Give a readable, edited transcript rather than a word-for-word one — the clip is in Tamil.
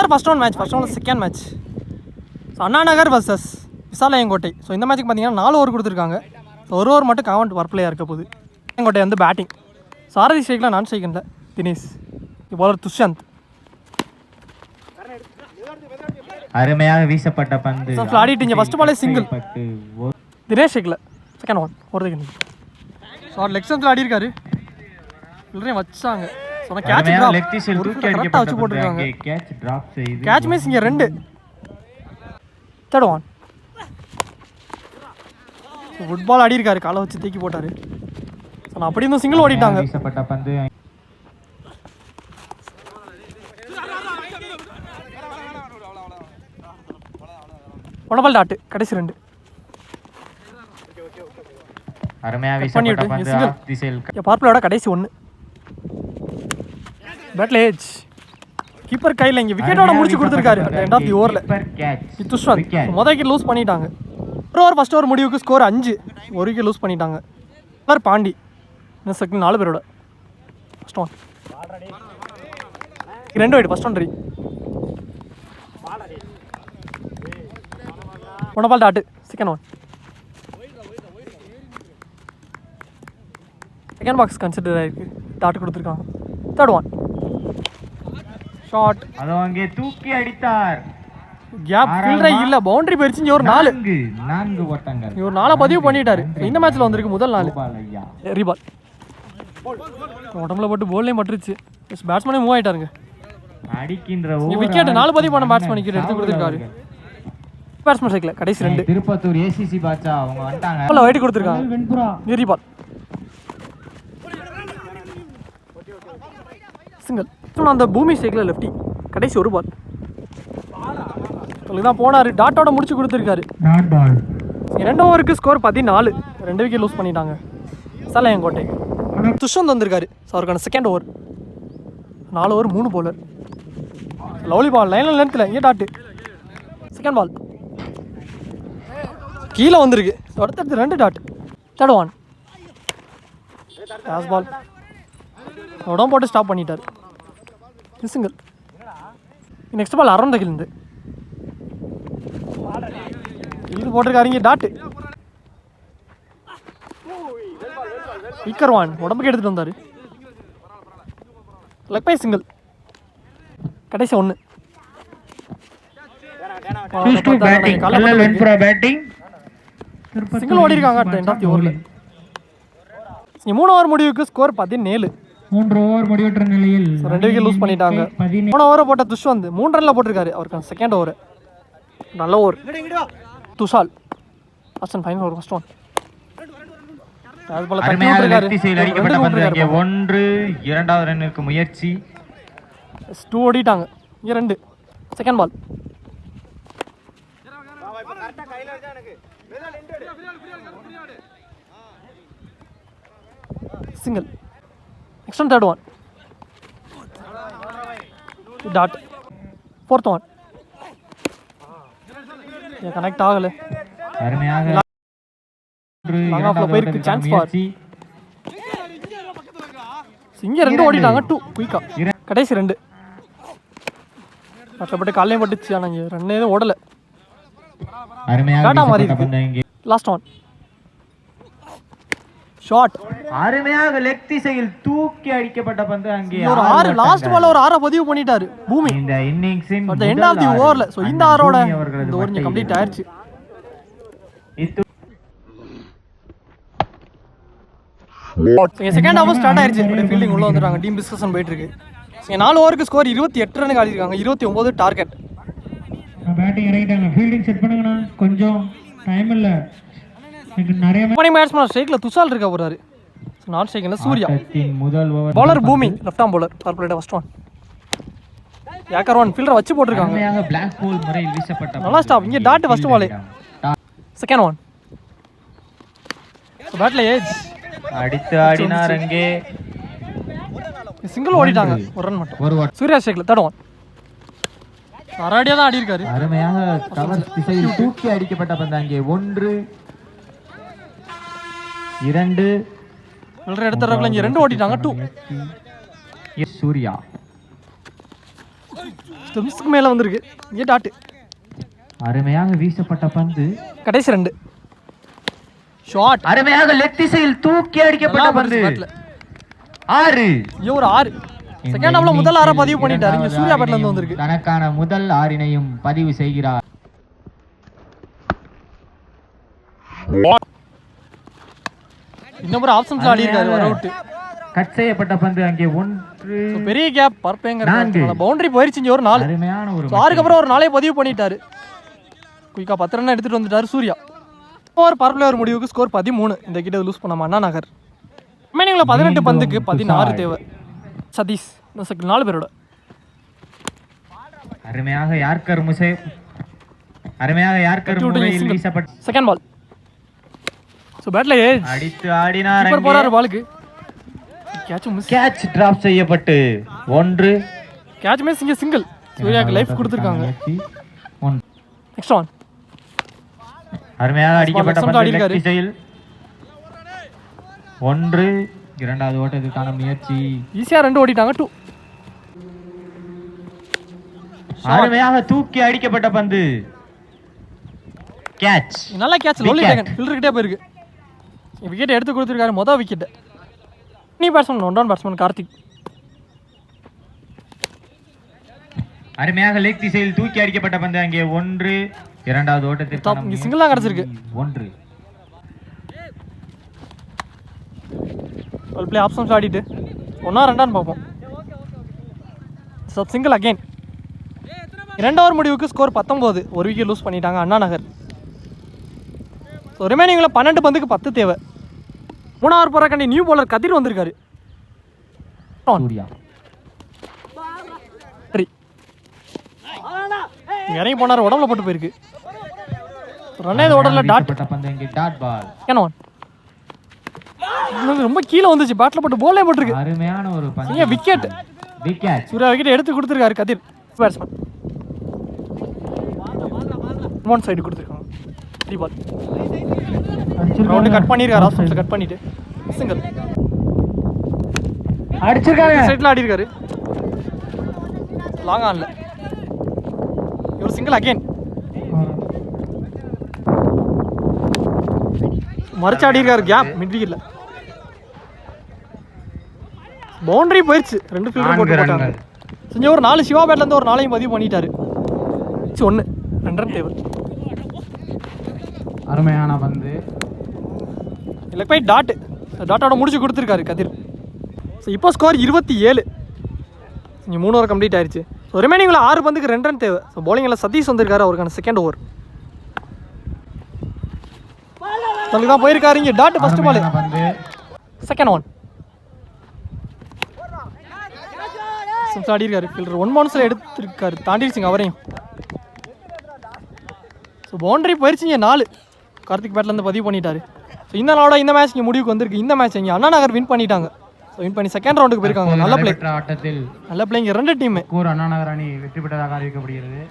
R first round match, first round second match. So Anna Nagar versus Visalayankottai. So இந்த மேட்ச்சுக்கு பார்த்தீங்கன்னா 4 ஓவர் கொடுத்துருக்காங்க. ஸோ ஒரு ஓவர் மட்டும் கவுண்ட் ஒர்க் இருக்க போகுது. விசாலாயங்கோட்டை வந்து பேட்டிங். சாரதி ஸ்ட்ரைக்கில் நான் ஸ்ட்ரைக்கில் தினேஷ், பவுலர் துஷாந்த். அருமையாக வீசப்பட்ட பந்து ஆடிட்டீங்க. ஃபர்ஸ்ட் பாலே சிங்கிள். தினேஷ் ஸ்ட்ரைக்கில் செகண்ட் ஒன் ஒரு ஸோ லெக் ஸ்டம்பில் ஆடி இருக்காரு. இல்லையும் வச்சாங்க. வச்சு போட்டுருக்காங்க. கேட்ச் மிஸ் இங்கே 2. Third one. ஃபுட்பால் ஆடி இருக்காரு, காலை வச்சு தூக்கி போட்டாரு. நான் அப்படி இருந்தும் சிங்கிள் ஓடிட்டாங்க. ஒனபால் டாட் கடைசி 2. பார்ப்பலோட கடைசி 1. பேட்ல ஏஜ் கீப்பர் கையில் இங்கே விக்கெட்டோட முடிச்சு கொடுத்துருக்காரு. எண்ட் ஆஃப் தி ஓவரில் துஷ்வந்த் முதல் விக்கெட் லூஸ் பண்ணிட்டாங்க. ஒரு ஓவர் ஃபர்ஸ்ட் ஓவர் முடிவுக்கு ஸ்கோர் 5. ஒரு விக்கெட் லூஸ் பண்ணிட்டாங்க. பாண்டி இன்னும் செகண்ட் 4 பேரோட. First one 2 wide. First one ரீ ஒனபால் டாட்டு செகண்ட் ஒன். செகண்ட் பாக்ஸ் கன்சிடர் ஆயிருக்கு. டாட் கொடுத்துருக்காங்க. Third one shot. அது அங்கே தூக்கி அடித்தார். கேப் ஃபீல்டரே இல்ல. பவுண்டரி போயிருச்சு. ஒரு 4 ஓட்டங்கள். ஒரு 4 பதிவு பண்ணிட்டாரு. இந்த மேட்ச்ல வந்திருக்கு முதல் 4 ரீபால். உடம்புல போட்டு போல்லையும் பட்டுருச்சு. பேட்ஸ்மேனே மூவ் ஆயிட்டாருங்க. அடிக்கின்ற விக்கெட் 4 பதிவு பண்ண பேட்ஸ்மேன் விக்கெட் எடுத்து கொடுத்துருக்காரு. பேட்ஸ்மேன் சைக்கிள் கடைசி 2. திருப்பத்தூர் ஏசிசி பாட்சா அவங்க வந்துட்டாங்க. பால் வைட் கொடுத்துருக்காங்க. ரீபால் சிங்கிள். அந்த பூமி சைக்கிள் லெஃப்டி கடைசி 1 பால். தான் போனாரு. டாட்டோட முடிச்சு கொடுத்துருக்காரு. 2 ஓவருக்கு ஸ்கோர் 14. 2 விக்கெட் லூஸ் பண்ணிட்டாங்க விசாலாயங்கோட்டை. துஷந்த் வந்திருக்காரு. ஸோ அவருக்கான second over. 4 over 3 bowler. Lovely ball லைனில் லென்த்தில் இங்கே டாட்டு. செகண்ட் பால் கீழே வந்திருக்கு. அடுத்தடுத்து 2 டாட். தேர்ட் ஒன் கேஸ் பால். உடம்பு போட்டு ஸ்டாப் பண்ணிட்டார். சிங்கிள். நெக்ஸ்ட் பால் அரௌண்ட் கிழிந்து இது போட்டிருக்காரு. இங்கே டாட்டு. விக்கர் ஒன் உடம்புக்கு எடுத்துகிட்டு வந்தார். லெக் பை சிங்கிள் கடைசி 1. சிங்கிள் ஓடி இருக்காங்க. எண்ட் ஆஃப் தி ஓவரில் 3 ஓவர் முடிவுக்கு ஸ்கோர் 17. 3 ஓவர் முடிவுற்ற நிலையில் 2 விக்கெட் லூஸ் பண்ணிட்டாங்க. 3 ஓவரை போட்ட துஷ்வந்த் 3 ரன்ல போட்டிருக்காரு. அவருக்கு செகண்ட் ஓவர் நல்ல over. Tushal first and final over first one. ஒன்று இரண்டாவது ரன்னுக்கு முயற்சி. 2 ஓடிட்டாங்க. இங்கே 2. Second ball single. Next one third one dot. Fourth one connect ஆகலை. அருமையாக லாங் ஆஃப்ல போயிருக்கு. சான்ஸ் ஃபார் இங்கே 2 ஓடிட்டாங்க. 2 குயிக்கா கடைசி 2. கஷ்டப்பட்டு காலையும் பட்டுச்சு. ஆனால் இங்கே 2 எதுவும் ஓடலை. Last one shot. அருமையாக லெக் திசையில் தூக்கி அடிக்கப்பட்ட பந்து அங்கே ஒரு 6. லாஸ்ட் பால் ஒரு 6 பதிவு பண்ணிட்டாரு பூமி இந்த இன்னிங்ஸின் at the end of the ஓவர்ல. சோ இந்த ஆரோட இந்த ஓவர் கம்ப்ளீட் ஆயிருச்சு. செகண்ட் ஹாஃப் ஸ்டார்ட் ஆயிருச்சு. ஃபீல்டிங் உள்ள வந்துட்டாங்க. டீம் டிஸ்கஷன் போயிட்டு இருக்கு. 4 ஓவருக்கு ஸ்கோர் 28 ரன் ஆடி இருக்காங்க. 29 டார்கெட். பேட்டிங் இறங்கிட்டாங்க. ஃபீல்டிங் செட் பண்ணுங்கண்ணா. கொஞ்சம் டைம் இல்ல. நிறைய பேட்ஸ்மேன் ஸ்ட்ரைக்ல துஷால் இருக்க போறாரு. நாட் ஸ்ட்ரைக்ல சூர்யா. முதல் over bowler Bhoomi left arm bowler. Power play first one. Yorker one fielder வச்சு போட்டுருக்காங்க. பிளாக் ஹோல் முறையில் வீசப்பட்ட நல்லா ஸ்டாப். இங்க dot first ball. Second one பேட்ல ஏஜ் அடித்து ஆடினார். அங்கே சிங்கிள் ஓடிட்டாங்க. ஒரு ரன் மட்டும். சூர்யா ஸ்ட்ரைக்ல தேர்ட் ஒன். அராடியா தான் ஆடி இருக்காரு. அருமையாக கவர் திசையில் தூக்கி அடிக்கப்பட்ட பந்து அங்கே 1 2 எடுத்துறாங்க. இங்க 2 ஓடிட்டாங்க. 2 சூர்யா ஸ்டெம்ஸ்க்கு மேலே வந்திருக்கு. இங்கே டாட்டு. அருமையாக வீசப்பட்ட பந்து. கடைசி 2 ஷாட். அருமையாக லெக் திசையில் தூக்கி அடிக்கப்பட்ட பந்து. 6. ஒரு 6. செகண்ட் ஹாஃப்ல முதல் 6 பதிவு பண்ணிட்டாரு. இங்க சூர்யா பேட்ல இருந்து வந்திருக்கு. தனக்கான முதல் 6 பதிவு செய்கிறார். இன்னொரு ஆப்ஷன்ஸ்ல ஆடி இருக்காரு. வர அவுட். கட் செய்யப்பட்ட பந்து அங்கே 1. பெரிய கேப் பர்பேங்கற பவுண்டரி போயிருச்சு. இங்க ஒரு 4. அருமையான ஒரு ஆறுக்கு அப்புறம் ஒரு 4 பதிவு பண்ணிட்டாரு. குயிக்கா 10 ரன் எடுத்துட்டு வந்துட்டாரு சூர்யா. ஒரு பவர் பிளேயர் முடிவுக்கு ஸ்கோர் 13. இந்த கிட்ட லூஸ் பண்ணாம அண்ணா நகர். ரிமைனிங்ல 18 பந்துக்கு 16 தேவை. சதீஷ் 4 பேரோட. அருமையாக யார்கர் முறையில் வீசப்பட்ட செகண்ட் பால். சோ பேட்ல அடித்து ஆடினார். கீப்பர் போறாரு பாலுக்கு. கேட்ச் டிராப் செய்யப்பட்டு 1. Catch miss. இங்க சிங்கிள். சூர்யாக்கு லைஃப் கொடுத்திருக்காங்க. Next one. அருமையாக அடிக்கப்பட்ட பந்து லெக் திசையில் 1. இரண்டாவது ஓட்டத்துக்கான முயற்சி. ஈஸியா 2 ஓடிட்டாங்க. 2. அருமையாக தூக்கி அடிக்கப்பட்ட பந்து. கேட்ச். நல்ல கேட்ச். லோலி டேகன் ஃபீல்டர் கிட்டே போயிருக்கு. விக்கெட் எடுத்து கொடுத்திருக்காரு. மொத விக்கெட். நீ பேட்ஸ்மேன் 1 டவுன் பேட்ஸ்மேன் கார்த்திக். அருமையாக லெக் திசையில் தூக்கி அடிக்கப்பட்ட பந்து அங்கே 1. இரண்டாவது ஓட்டத்திற்கான இங்க சிங்கிள் தான் கிடைச்சிருக்கு. 1. ஒரு பிளே ஆப்ஷன்ஸ் ஆடிட்டு 1 2 பார்ப்போம். Sub single again. 2 ஓவர் முடிவுக்கு ஸ்கோர் 19. ஒரு விக்கெட் லூஸ் பண்ணிட்டாங்க அண்ணா நகர். ஸோ ரிமைனிங்கில் 12 பந்துக்கு 10 தேவை. 3 ஓவர் போகிறக்காண்டி நியூ பவுலர் கதிர் வந்திருக்காரு. சரி இறங்கி போனார். உடம்புல போட்டு போயிருக்கு. ரன்னே ஓடல. Dot ball. கேன் ரொம்ப கீழே வந்துச்சு. பேட்ல போட்டு போலே போட்டுருக்கு. அருமையான ஒரு பந்து. விக்கெட். சூர்யா விக்கெட் எடுத்து கொடுத்துருக்காரு கதிர் பேட்ஸ்மேன். 1 சைடு கொடுத்துருக்காங்க. 3 பால். ரவுண்ட் கட் பண்ணிருக்காரு. ஆஃப் கட் பண்ணிட்டு சிங்கிள் அடிச்சிருக்காங்க. சைடுல ஆடி இருக்காரு. லாங் ஆன்ல ஒரு சிங்கிள் அகைன். மறைச்சு ஆடி இருக்காரு. Gap mid விக்கெட்ல. பவுண்டரி போயிருச்சு. 2 ஃபீல்டர் போட்டு போட்டாங்க. செஞ்ச ஒரு 4 சிவா பேட்ல இருந்து ஒரு 4 பதிவு பண்ணிட்டாரு. 1 2 ரன் தேவை. அருமையான பந்து. இல்லை போய் டாட்டோட முடிச்சு கொடுத்துருக்காரு கதிர். ஸோ இப்போ ஸ்கோர் 27. இங்கே 3 ஓவர் கம்ப்ளீட் ஆயிடுச்சு. ஸோ ரிமைனிங்கில் 6 பந்துக்கு 2 ரன் தேவை. ஸோ பவுலிங்கில் சதீஷ் வந்திருக்காரு. அவருக்கான செகண்ட் ஓவர் தனக்கு தான் போயிருக்காரு. இங்கே dot first ball. Second one. ஆடி இருக்காரு. ஃபீல்டர் 1 பவுன்ஸில் எடுத்திருக்காரு. தாண்டிடுச்சுங்க அவரையும். ஸோ பவுண்டரி போயிடுச்சு. இங்கே 4 கார்த்திக் பேட்லேருந்து பதிவு பண்ணிட்டாரு. ஸோ இந்த நாளோட இந்த மேட்ச் இங்கே முடிவுக்கு வந்திருக்கு. இந்த மேட்ச் இங்கே அண்ணா நகர் வின் பண்ணிட்டாங்க. ஸோ வின் பண்ணி செகண்ட் ரவுண்டுக்கு போயிருக்காங்க. நல்ல பிளே. ஆட்டத்தில் நல்ல பிளே. இங்கே 2 டீம் அண்ணா நகர் அணி வெற்றி பெற்றதாக அறிவிக்கப்படுகிறது.